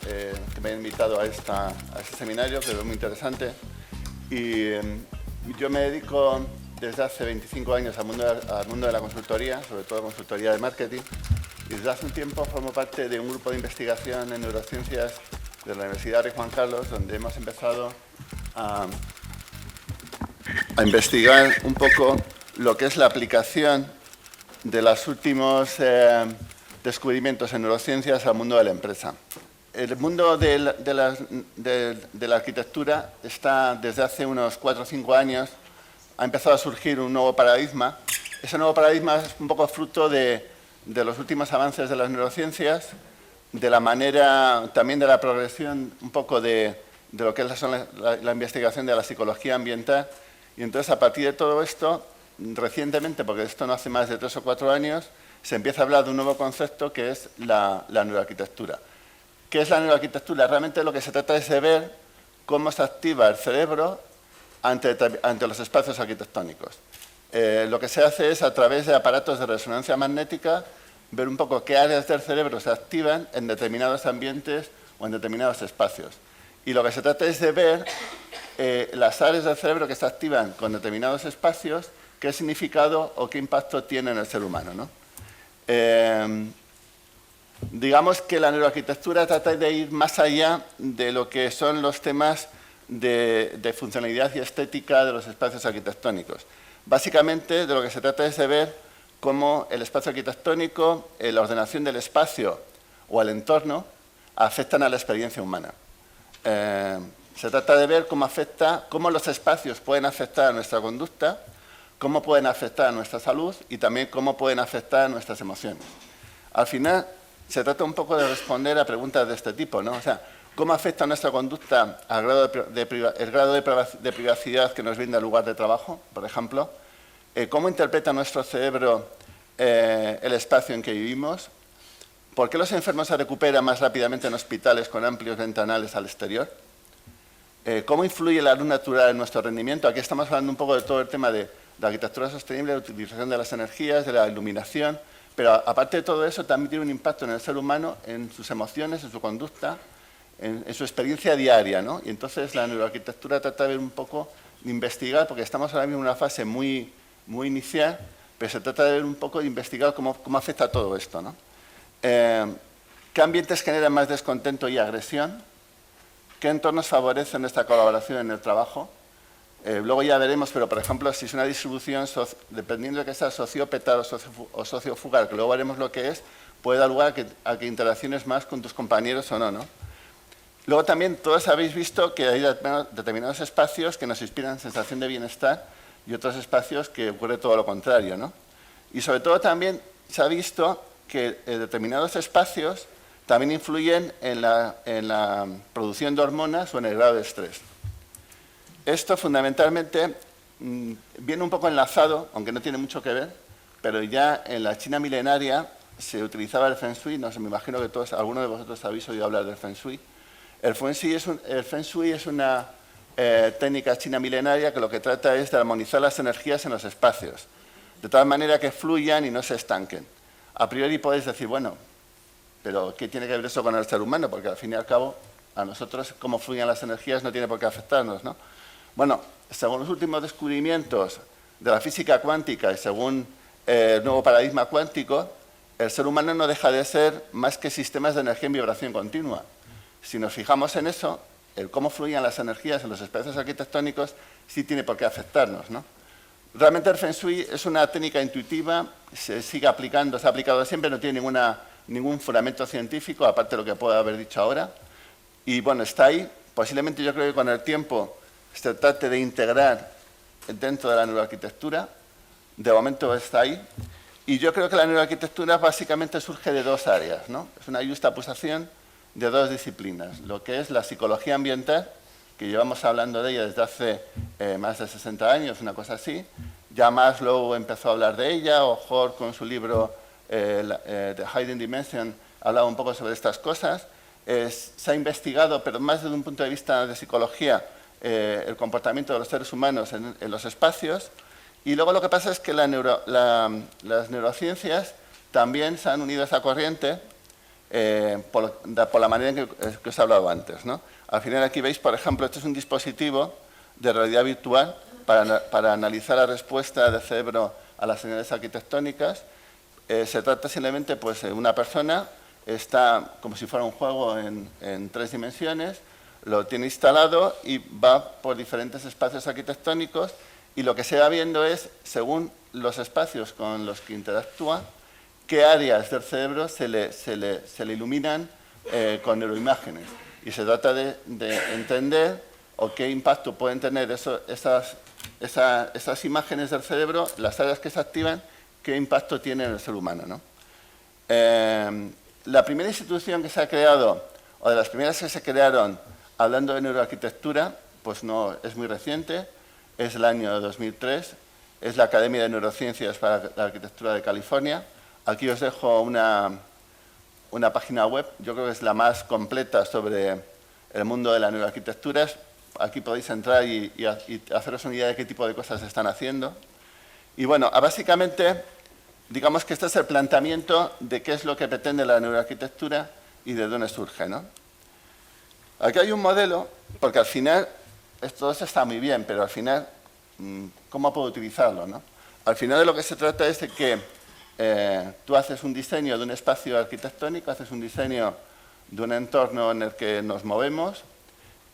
que me han invitado a este seminario, que es muy interesante. Y yo me dedico desde hace 25 años al mundo de la consultoría, sobre todo consultoría de marketing. Y desde hace un tiempo formo parte de un grupo de investigación en neurociencias de la Universidad Rey Juan Carlos, donde hemos empezado a investigar un poco lo que es la aplicación de los últimos descubrimientos en neurociencias al mundo de la empresa. El mundo de la arquitectura está desde hace unos 4 o 5 años, ha empezado a surgir un nuevo paradigma. Ese nuevo paradigma es un poco fruto de los últimos avances de las neurociencias, de la manera, también de la progresión un poco de lo que es la investigación de la psicología ambiental. Y entonces, a partir de todo esto, recientemente, porque esto no hace más de 3 o 4 años, se empieza a hablar de un nuevo concepto que es la neuroarquitectura. ¿Qué es la neuroarquitectura? Realmente lo que se trata es de ver cómo se activa el cerebro ante los espacios arquitectónicos. Lo que se hace es, a través de aparatos de resonancia magnética, ver un poco qué áreas del cerebro se activan en determinados ambientes o en determinados espacios. Y lo que se trata es de ver las áreas del cerebro que se activan con determinados espacios, qué significado o qué impacto tiene en el ser humano, ¿no? Digamos que la neuroarquitectura trata de ir más allá de lo que son los temas de funcionalidad y estética de los espacios arquitectónicos. Básicamente, de lo que se trata es de ver cómo el espacio arquitectónico, la ordenación del espacio o el entorno afectan a la experiencia humana. Se trata de ver cómo los espacios pueden afectar a nuestra conducta, cómo pueden afectar a nuestra salud y también cómo pueden afectar a nuestras emociones. Al final, se trata un poco de responder a preguntas de este tipo, ¿no? O sea, ¿cómo afecta nuestra conducta el grado de privacidad que nos brinda el lugar de trabajo, por ejemplo? ¿Cómo interpreta nuestro cerebro el espacio en que vivimos? ¿Por qué los enfermos se recuperan más rápidamente en hospitales con amplios ventanales al exterior? ¿Cómo influye la luz natural en nuestro rendimiento? Aquí estamos hablando un poco de todo el tema de la arquitectura sostenible, la utilización de las energías, de la iluminación, pero aparte de todo eso también tiene un impacto en el ser humano, en sus emociones, en su conducta, en su experiencia diaria, ¿no? Y entonces la neuroarquitectura trata de ver un poco, de investigar, porque estamos ahora mismo en una fase muy inicial, pero se trata de ver un poco, de investigar cómo afecta todo esto, ¿no? ¿Qué ambientes generan más descontento y agresión? ¿Qué entornos favorecen esta colaboración en el trabajo? Luego ya veremos, pero por ejemplo, si es una distribución, dependiendo de que sea sociópeta o sociofugal, que luego veremos lo que es, puede dar lugar a que interacciones más con tus compañeros o no, ¿no? Luego también todos habéis visto que hay determinados espacios que nos inspiran sensación de bienestar y otros espacios que ocurre todo lo contrario, ¿no? Y sobre todo también se ha visto que determinados espacios también influyen en la producción de hormonas o en el grado de estrés. Esto fundamentalmente viene un poco enlazado, aunque no tiene mucho que ver, pero ya en la China milenaria se utilizaba el Feng Shui, no sé, me imagino que alguno de vosotros habéis oído hablar del Feng Shui. El Feng Shui es una técnica china milenaria que lo que trata es de armonizar las energías en los espacios, de tal manera que fluyan y no se estanquen. A priori podéis decir, bueno, pero ¿qué tiene que ver eso con el ser humano? Porque al fin y al cabo, a nosotros cómo fluyen las energías no tiene por qué afectarnos, ¿no? Bueno, según los últimos descubrimientos de la física cuántica y según el nuevo paradigma cuántico, el ser humano no deja de ser más que sistemas de energía en vibración continua. Si nos fijamos en eso, el cómo fluyen las energías en los espacios arquitectónicos sí tiene por qué afectarnos, ¿no? Realmente el Feng Shui es una técnica intuitiva, se sigue aplicando, se ha aplicado siempre, no tiene ningún fundamento científico, aparte de lo que puedo haber dicho ahora. Y bueno, está ahí. Posiblemente yo creo que con el tiempo se trate de integrar dentro de la neuroarquitectura. De momento está ahí. Y yo creo que la neuroarquitectura básicamente surge de 2 áreas, ¿no? Es una justaposición de 2 disciplinas. Lo que es la psicología ambiental, que llevamos hablando de ella desde hace más de 60 años, una cosa así. Ya Maslow empezó a hablar de ella, o Hort con su libro The Hidden Dimension hablaba un poco sobre estas cosas. Se ha investigado, pero más desde un punto de vista de psicología, el comportamiento de los seres humanos en los espacios. Y luego lo que pasa es que las neurociencias también se han unido a esa corriente por la manera en que os he hablado antes, ¿no? Al final aquí veis, por ejemplo, este es un dispositivo de realidad virtual para analizar la respuesta del cerebro a las señales arquitectónicas. Se trata simplemente, pues, de una persona, está como si fuera un juego en 3 dimensiones, lo tiene instalado y va por diferentes espacios arquitectónicos y lo que se va viendo es, según los espacios con los que interactúa, qué áreas del cerebro se le iluminan con neuroimágenes. Y se trata de entender o qué impacto pueden tener esas imágenes del cerebro, las áreas que se activan, qué impacto tienen en el ser humano, ¿no? La primera institución que se ha creado, o de las primeras que se crearon hablando de neuroarquitectura, pues no es muy reciente, es el año 2003, es la Academia de Neurociencias para la Arquitectura de California. Aquí os dejo una página web, yo creo que es la más completa sobre el mundo de la neuroarquitectura. Aquí podéis entrar y haceros una idea de qué tipo de cosas se están haciendo. Y bueno, básicamente, digamos que este es el planteamiento de qué es lo que pretende la neuroarquitectura y de dónde surge, ¿no? Aquí hay un modelo, porque al final, todo esto está muy bien, pero al final, ¿cómo puedo utilizarlo, no? Al final de lo que se trata es de que tú haces un diseño de un espacio arquitectónico, haces un diseño de un entorno en el que nos movemos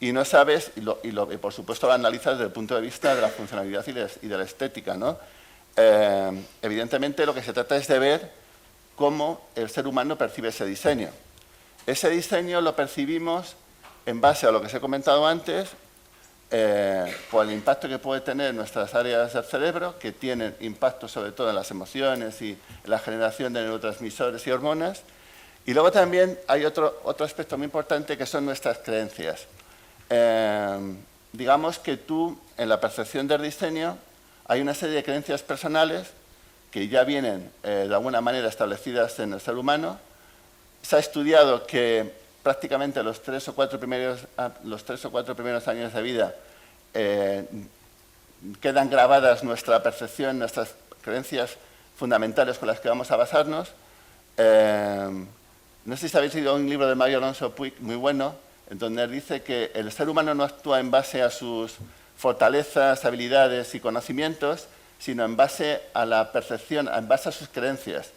y no sabes, y por supuesto lo analizas desde el punto de vista de la funcionalidad y de la estética, ¿no? Evidentemente lo que se trata es de ver cómo el ser humano percibe ese diseño. Ese diseño lo percibimos en base a lo que os he comentado antes, por el impacto que puede tener nuestras áreas del cerebro, que tienen impacto sobre todo en las emociones y en la generación de neurotransmisores y hormonas. Y luego también hay otro aspecto muy importante que son nuestras creencias. Digamos que tú, en la percepción del diseño, hay una serie de creencias personales que ya vienen de alguna manera establecidas en el ser humano. Se ha estudiado que prácticamente los 3 o 4 primeros años de vida quedan grabadas nuestra percepción, nuestras creencias fundamentales con las que vamos a basarnos. No sé si habéis leído un libro de Mario Alonso Puig muy bueno, en donde él dice que el ser humano no actúa en base a sus fortalezas, habilidades y conocimientos, sino en base a la percepción, en base a sus creencias.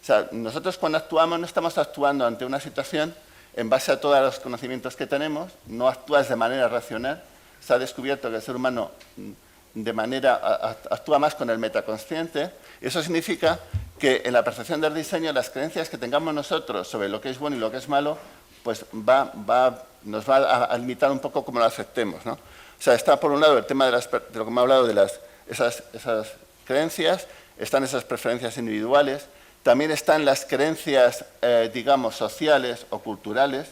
O sea, nosotros cuando actuamos no estamos actuando ante una situación en base a todos los conocimientos que tenemos, no actúas de manera racional. Se ha descubierto que el ser humano actúa más con el metaconsciente. Eso significa que en la percepción del diseño las creencias que tengamos nosotros sobre lo que es bueno y lo que es malo, pues nos va a limitar un poco cómo lo aceptemos, ¿no? O sea, está por un lado el tema de lo que me ha hablado de esas creencias, están esas preferencias individuales, también están las creencias, digamos, sociales o culturales.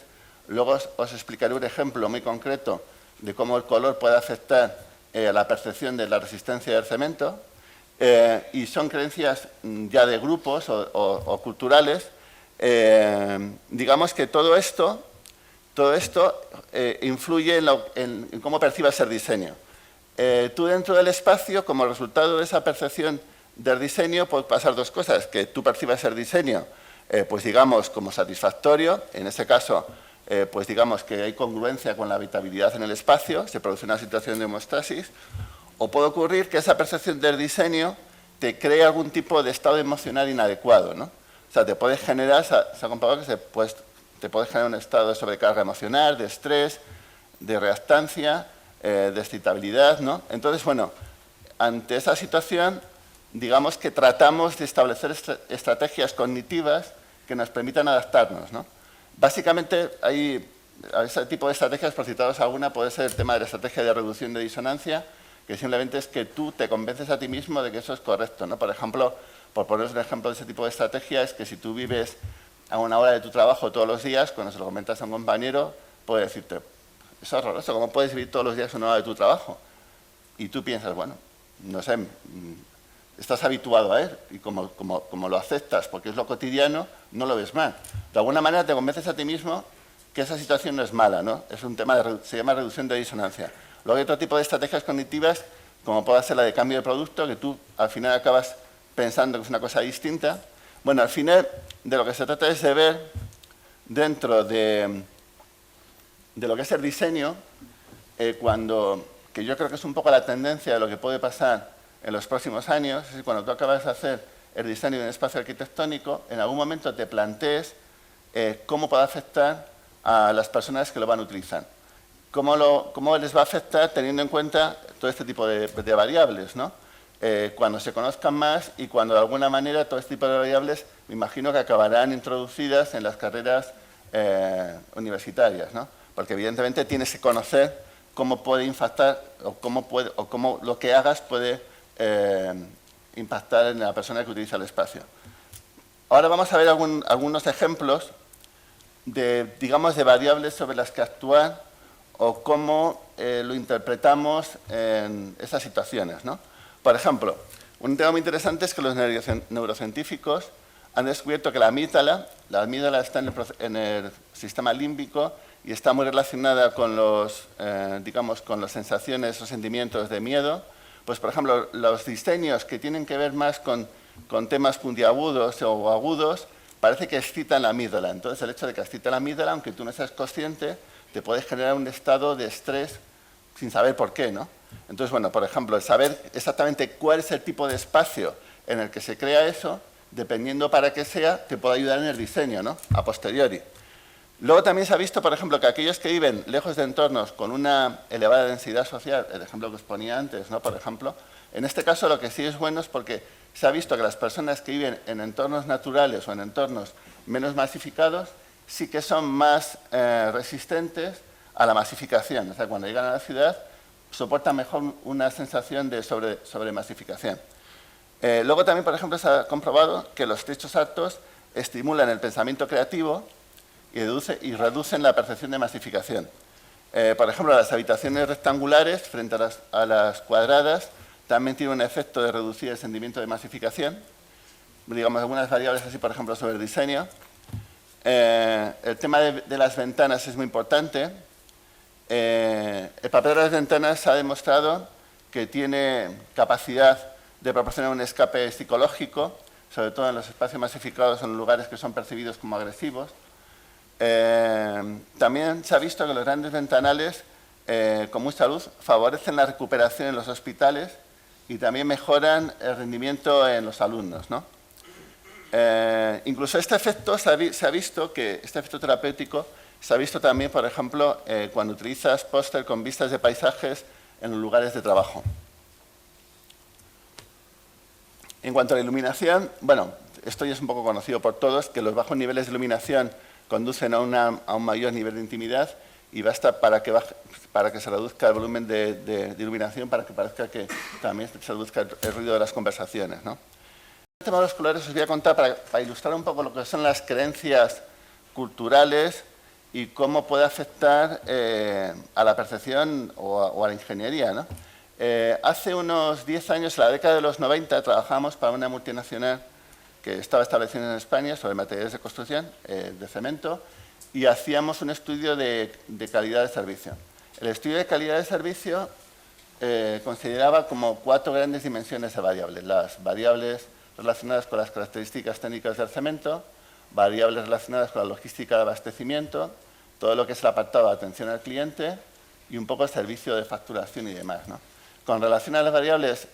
Luego os explicaré un ejemplo muy concreto de cómo el color puede afectar la percepción de la resistencia del cemento. Y son creencias ya de grupos o culturales. Digamos que todo esto influye en cómo percibas el diseño. Tú dentro del espacio, como resultado de esa percepción del diseño, puede pasar dos cosas: que tú percibas el diseño, pues digamos, como satisfactorio. En ese caso, pues digamos que hay congruencia con la habitabilidad en el espacio, se produce una situación de homeostasis. O puede ocurrir que esa percepción del diseño te cree algún tipo de estado emocional inadecuado, ¿no? O sea, te puede generar, se ha comprobado que te puede generar un estado de sobrecarga emocional, de estrés, de reactancia, de excitabilidad, ¿no? Entonces, bueno, ante esa situación, digamos que tratamos de establecer estrategias cognitivas que nos permitan adaptarnos, ¿no? Básicamente, hay ese tipo de estrategias, por citaros alguna, puede ser el tema de la estrategia de reducción de disonancia, que simplemente es que tú te convences a ti mismo de que eso es correcto, ¿no? Por ejemplo, por poneros un ejemplo de ese tipo de estrategia, es que si tú vives a una hora de tu trabajo todos los días, cuando se lo comentas a un compañero, puede decirte: es horroroso, ¿cómo puedes vivir todos los días una hora de tu trabajo? Y tú piensas, bueno, no sé, estás habituado a él, y como lo aceptas porque es lo cotidiano, no lo ves mal. De alguna manera te convences a ti mismo que esa situación no es mala, ¿no? Es un tema se llama reducción de disonancia. Luego hay otro tipo de estrategias cognitivas, como puede ser la de cambio de producto, que tú al final acabas pensando que es una cosa distinta. Bueno, al final de lo que se trata es de ver dentro de lo que es el diseño, que yo creo que es un poco la tendencia de lo que puede pasar en los próximos años, es decir, cuando tú acabas de hacer el diseño de un espacio arquitectónico, en algún momento te plantees cómo puede afectar a las personas que lo van a utilizar. Cómo les va a afectar teniendo en cuenta todo este tipo de variables, ¿no? Cuando se conozcan más y cuando de alguna manera todo este tipo de variables, me imagino que acabarán introducidas en las carreras universitarias, ¿no? Porque evidentemente tienes que conocer cómo puede impactar o cómo lo que hagas puede impactar en la persona que utiliza el espacio. Ahora vamos a ver algunos ejemplos digamos, de variables sobre las que actuar o cómo lo interpretamos en esas situaciones, ¿no? Por ejemplo, un tema muy interesante es que los neurocientíficos han descubierto que la amígdala está en el sistema límbico y está muy relacionada con digamos, con las sensaciones o sentimientos de miedo. Pues, por ejemplo, los diseños que tienen que ver más con temas puntiagudos o agudos, parece que excitan la amígdala. Entonces, el hecho de que excite la amígdala, aunque tú no seas consciente, te puede generar un estado de estrés sin saber por qué, ¿no? Entonces, bueno, por ejemplo, el saber exactamente cuál es el tipo de espacio en el que se crea eso, dependiendo para qué sea, te puede ayudar en el diseño, ¿no? A posteriori. Luego también se ha visto, por ejemplo, que aquellos que viven lejos de entornos con una elevada densidad social, el ejemplo que os ponía antes, ¿no? Por ejemplo, en este caso lo que sí es bueno es porque se ha visto que las personas que viven en entornos naturales o en entornos menos masificados sí que son más resistentes a la masificación. O sea, cuando llegan a la ciudad soportan mejor una sensación de sobremasificación. Luego también, por ejemplo, se ha comprobado que los techos altos estimulan el pensamiento creativo y reducen la percepción de masificación. Por ejemplo, las habitaciones rectangulares frente a las cuadradas también tienen un efecto de reducir el sentimiento de masificación. Digamos, algunas variables así, por ejemplo, sobre el diseño. El tema de las ventanas es muy importante. El papel de las ventanas se ha demostrado que tiene capacidad de proporcionar un escape psicológico, sobre todo en los espacios masificados o en lugares que son percibidos como agresivos. También se ha visto que los grandes ventanales con mucha luz favorecen la recuperación en los hospitales y también mejoran el rendimiento en los alumnos, ¿no? Incluso este efecto se ha visto que este efecto terapéutico se ha visto también, por ejemplo, cuando utilizas póster con vistas de paisajes en los lugares de trabajo. En cuanto a la iluminación, bueno, esto ya es un poco conocido por todos, que los bajos niveles de iluminación conducen a un mayor nivel de intimidad y basta para que se reduzca el volumen de iluminación para que parezca que también se reduzca el ruido de las conversaciones, ¿no? En temas de los colores os voy a contar para ilustrar un poco lo que son las creencias culturales y cómo puede afectar a la percepción o a la ingeniería, ¿no? Hace unos 10 años, en la década de los 90, trabajamos para una multinacional que estaba establecida en España sobre materiales de construcción, de cemento, y hacíamos un estudio de calidad de servicio. El estudio de calidad de servicio consideraba como 4 grandes dimensiones de variables. Las variables relacionadas con las características técnicas del cemento, variables relacionadas con la logística de abastecimiento, todo lo que es el apartado de atención al cliente y un poco el servicio de facturación y demás, ¿no? Con relación a las variables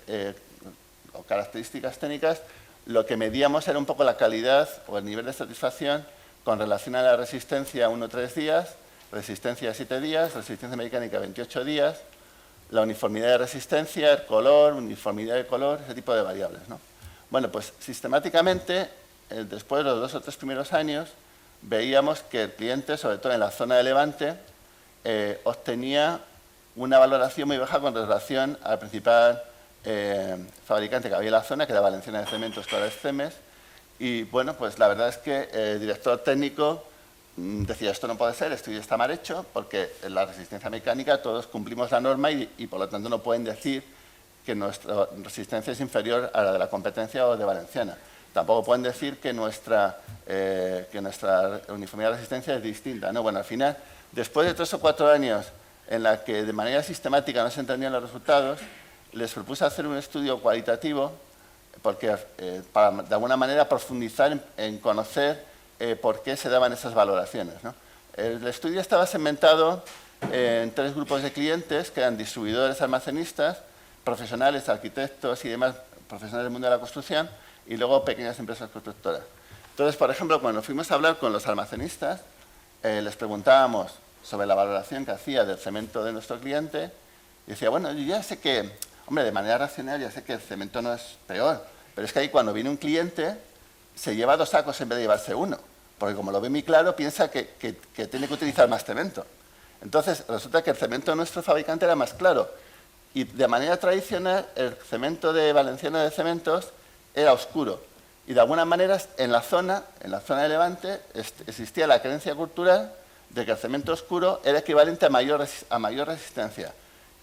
o características técnicas, lo que medíamos era un poco la calidad o el nivel de satisfacción con relación a la resistencia 1-3 días, resistencia 7 días, resistencia mecánica 28 días, la uniformidad de resistencia, el color, uniformidad de color, ese tipo de variables, ¿no? Bueno, pues sistemáticamente, después de los 2 o 3 primeros años, veíamos que el cliente, sobre todo en la zona de Levante, obtenía una valoración muy baja con relación al principal fabricante que había en la zona, que era Valenciana de Cementos, que ahora es CEMES. Y bueno, pues la verdad es que el director técnico decía, esto no puede ser, esto ya está mal hecho, porque en la resistencia mecánica todos cumplimos la norma y por lo tanto no pueden decir que nuestra resistencia es inferior a la de la competencia o de Valenciana. Tampoco pueden decir que nuestra uniformidad de resistencia es distinta, ¿no? Bueno, al final, después de 3 o 4 años en la que de manera sistemática no se entendían los resultados, les propuse hacer un estudio cualitativo porque para, de alguna manera, profundizar en conocer por qué se daban esas valoraciones, ¿no? El estudio estaba segmentado en 3 grupos de clientes, que eran distribuidores, almacenistas, profesionales, arquitectos y demás profesionales del mundo de la construcción, y luego pequeñas empresas constructoras. Entonces, por ejemplo, cuando fuimos a hablar con los almacenistas, les preguntábamos sobre la valoración que hacía del cemento de nuestro cliente, y decía, bueno, yo ya sé que, hombre, de manera racional ya sé que el cemento no es peor, pero es que ahí cuando viene un cliente se lleva 2 sacos en vez de llevarse uno, porque como lo ve muy claro, piensa que tiene que utilizar más cemento. Entonces, resulta que el cemento de nuestro fabricante era más claro, y de manera tradicional el cemento de Valenciano de Cementos era oscuro. Y de alguna manera en la zona de Levante existía la creencia cultural de que el cemento oscuro era equivalente a mayor resistencia.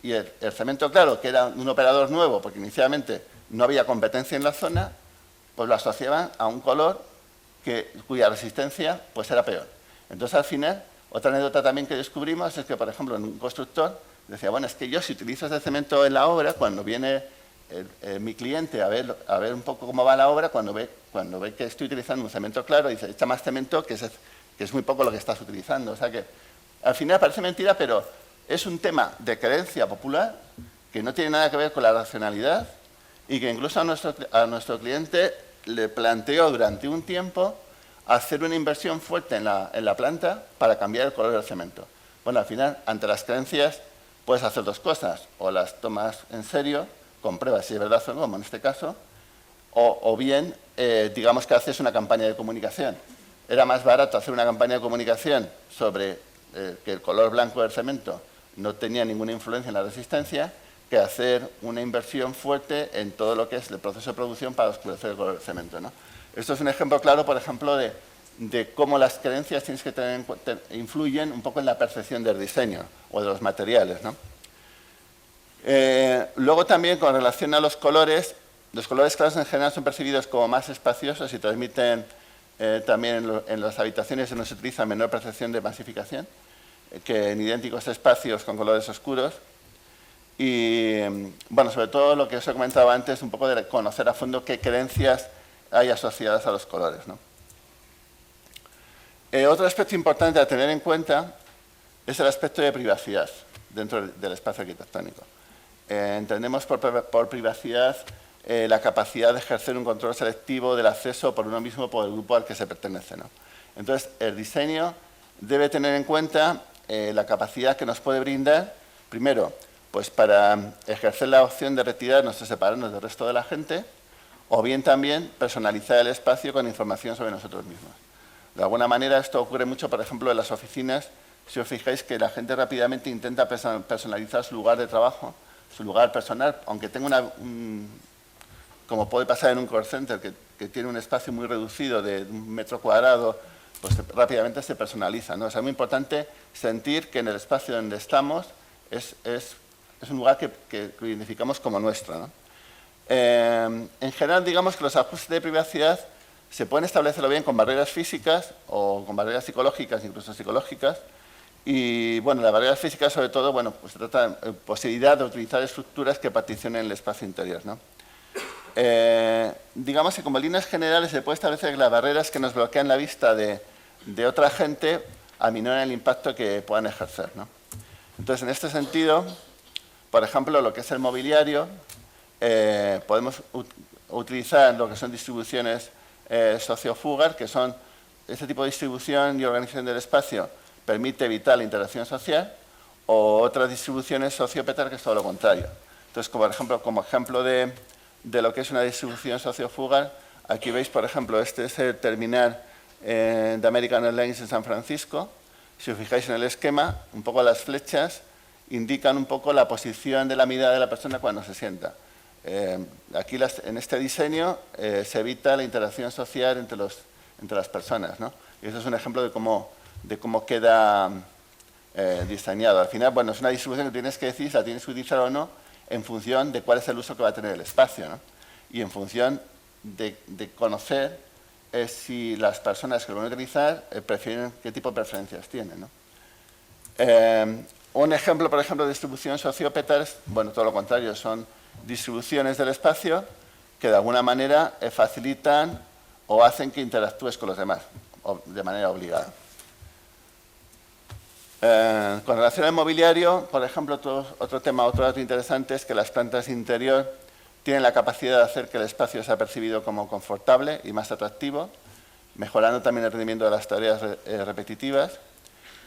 Y el cemento claro, que era un operador nuevo, porque inicialmente no había competencia en la zona, pues lo asociaban a un color cuya resistencia pues era peor. Entonces al final, otra anécdota también que descubrimos es que, por ejemplo, en un constructor decía, bueno, es que yo si utilizo ese cemento en la obra, cuando viene mi cliente a ver un poco cómo va la obra, cuando ve que estoy utilizando un cemento claro, dice, echa más cemento, que es muy poco lo que estás utilizando. O sea que al final parece mentira, pero es un tema de creencia popular que no tiene nada que ver con la racionalidad y que incluso a nuestro cliente le planteó durante un tiempo hacer una inversión fuerte en la planta para cambiar el color del cemento. Bueno, al final, ante las creencias, puedes hacer 2 cosas. O las tomas en serio, compruebas si es verdad o no, como en este caso, o bien, digamos que haces una campaña de comunicación. Era más barato hacer una campaña de comunicación sobre que el color blanco del cemento no tenía ninguna influencia en la resistencia, que hacer una inversión fuerte en todo lo que es el proceso de producción para oscurecer el color del cemento, ¿no? Esto es un ejemplo claro, por ejemplo, de cómo las creencias tienes que tener en cuenta, influyen un poco en la percepción del diseño o de los materiales, ¿no? Luego también, con relación a los colores claros en general son percibidos como más espaciosos y transmiten también en las habitaciones donde se utiliza menor percepción de masificación que en idénticos espacios con colores oscuros. Y, bueno, sobre todo lo que os he comentado antes, un poco de conocer a fondo qué creencias hay asociadas a los colores, ¿no? Otro aspecto importante a tener en cuenta es el aspecto de privacidad dentro del espacio arquitectónico. Entendemos por privacidad la capacidad de ejercer un control selectivo del acceso por uno mismo por el grupo al que se pertenece, ¿no? Entonces, el diseño debe tener en cuenta la capacidad que nos puede brindar, primero, pues para ejercer la opción de retirarnos o separarnos del resto de la gente, o bien también personalizar el espacio con información sobre nosotros mismos. De alguna manera esto ocurre mucho, por ejemplo, en las oficinas. Si os fijáis que la gente rápidamente intenta personalizar su lugar de trabajo, su lugar personal, aunque tenga como puede pasar en un call center, que tiene un espacio muy reducido de 1 metro cuadrado, pues rápidamente se personaliza, ¿no? O sea, es muy importante sentir que en el espacio donde estamos es un lugar que identificamos como nuestro, ¿no? En general, digamos que los ajustes de privacidad se pueden establecerlo bien con barreras físicas o con barreras psicológicas, incluso psicológicas. Y, bueno, las barreras físicas, sobre todo, bueno, pues se trata de posibilidad de utilizar estructuras que particionen el espacio interior, ¿no? Digamos que como líneas generales se puede establecer que las barreras que nos bloquean la vista de otra gente aminoran el impacto que puedan ejercer, ¿no? Entonces, en este sentido, por ejemplo, lo que es el mobiliario, podemos utilizar lo que son distribuciones sociofugas, que son este tipo de distribución y organización del espacio permite evitar la interacción social, o otras distribuciones sociópetas, que es todo lo contrario. Entonces, como ejemplo de lo que es una distribución sociofugal, aquí veis, por ejemplo, este es el terminal de American Airlines en San Francisco. Si os fijáis en el esquema, un poco las flechas indican un poco la posición de la mirada de la persona cuando se sienta. Aquí en este diseño se evita la interacción social entre las personas, ¿no? Y eso es un ejemplo de cómo queda diseñado. Al final, bueno, es una distribución que tienes que decir si la tienes que utilizar o no en función de cuál es el uso que va a tener el espacio, ¿no? Y en función de conocer si las personas que lo van a utilizar prefieren qué tipo de preferencias tienen, ¿no? Un ejemplo, por ejemplo, de distribución sociópeta, bueno, todo lo contrario, son distribuciones del espacio que de alguna manera facilitan o hacen que interactúes con los demás. de manera obligada. Con relación al mobiliario, por ejemplo, otro dato interesante es que las plantas de interior tienen la capacidad de hacer que el espacio sea percibido como confortable y más atractivo, mejorando también el rendimiento de las tareas repetitivas.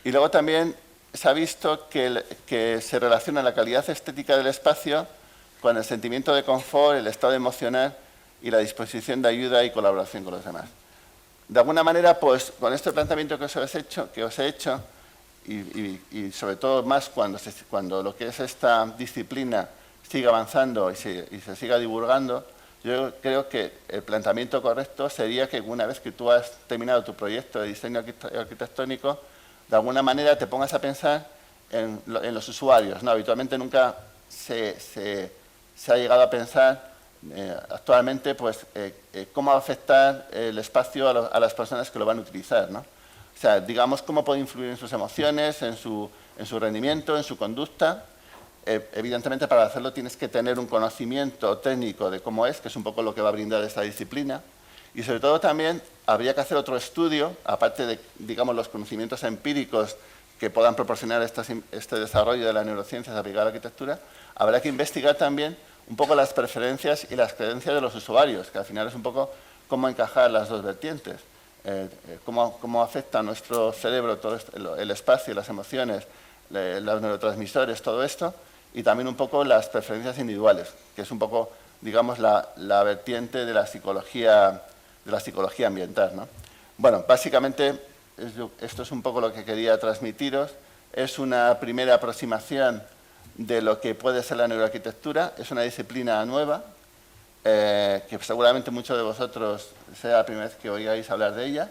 Y luego también se ha visto que se relaciona la calidad estética del espacio con el sentimiento de confort, el estado emocional y la disposición de ayuda y colaboración con los demás. De alguna manera, pues, con este planteamiento que os he hecho, y sobre todo más cuando lo que es esta disciplina siga avanzando y se siga divulgando, yo creo que el planteamiento correcto sería que una vez que tú has terminado tu proyecto de diseño arquitectónico, de alguna manera te pongas a pensar en los usuarios, ¿no? Habitualmente nunca se ha llegado a pensar actualmente pues, cómo va a afectar el espacio a las personas que lo van a utilizar, ¿no? O sea, digamos, cómo puede influir en sus emociones, en su rendimiento, en su conducta. Evidentemente, para hacerlo tienes que tener un conocimiento técnico de cómo es, que es un poco lo que va a brindar esta disciplina. Y sobre todo también habría que hacer otro estudio, aparte de, digamos, los conocimientos empíricos que puedan proporcionar este desarrollo de las neurociencias aplicada a la arquitectura, habrá que investigar también un poco las preferencias y las creencias de los usuarios, que al final es un poco cómo encajar las dos vertientes. Cómo afecta a nuestro cerebro todo el espacio, las emociones, los neurotransmisores, todo esto, y también un poco las preferencias individuales, que es un poco, digamos, la vertiente de la psicología ambiental, ¿no? Bueno, básicamente esto es un poco lo que quería transmitiros. Es una primera aproximación de lo que puede ser la neuroarquitectura. Es una disciplina nueva, que seguramente muchos de vosotros sea la primera vez que oigáis hablar de ella,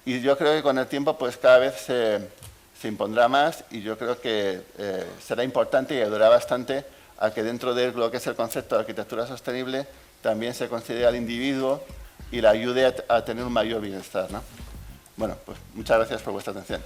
y yo creo que con el tiempo pues cada vez se impondrá más, y yo creo que será importante y ayudará bastante a que dentro de lo que es el concepto de arquitectura sostenible también se considere al individuo y le ayude a tener un mayor bienestar, ¿no? Bueno, pues muchas gracias por vuestra atención.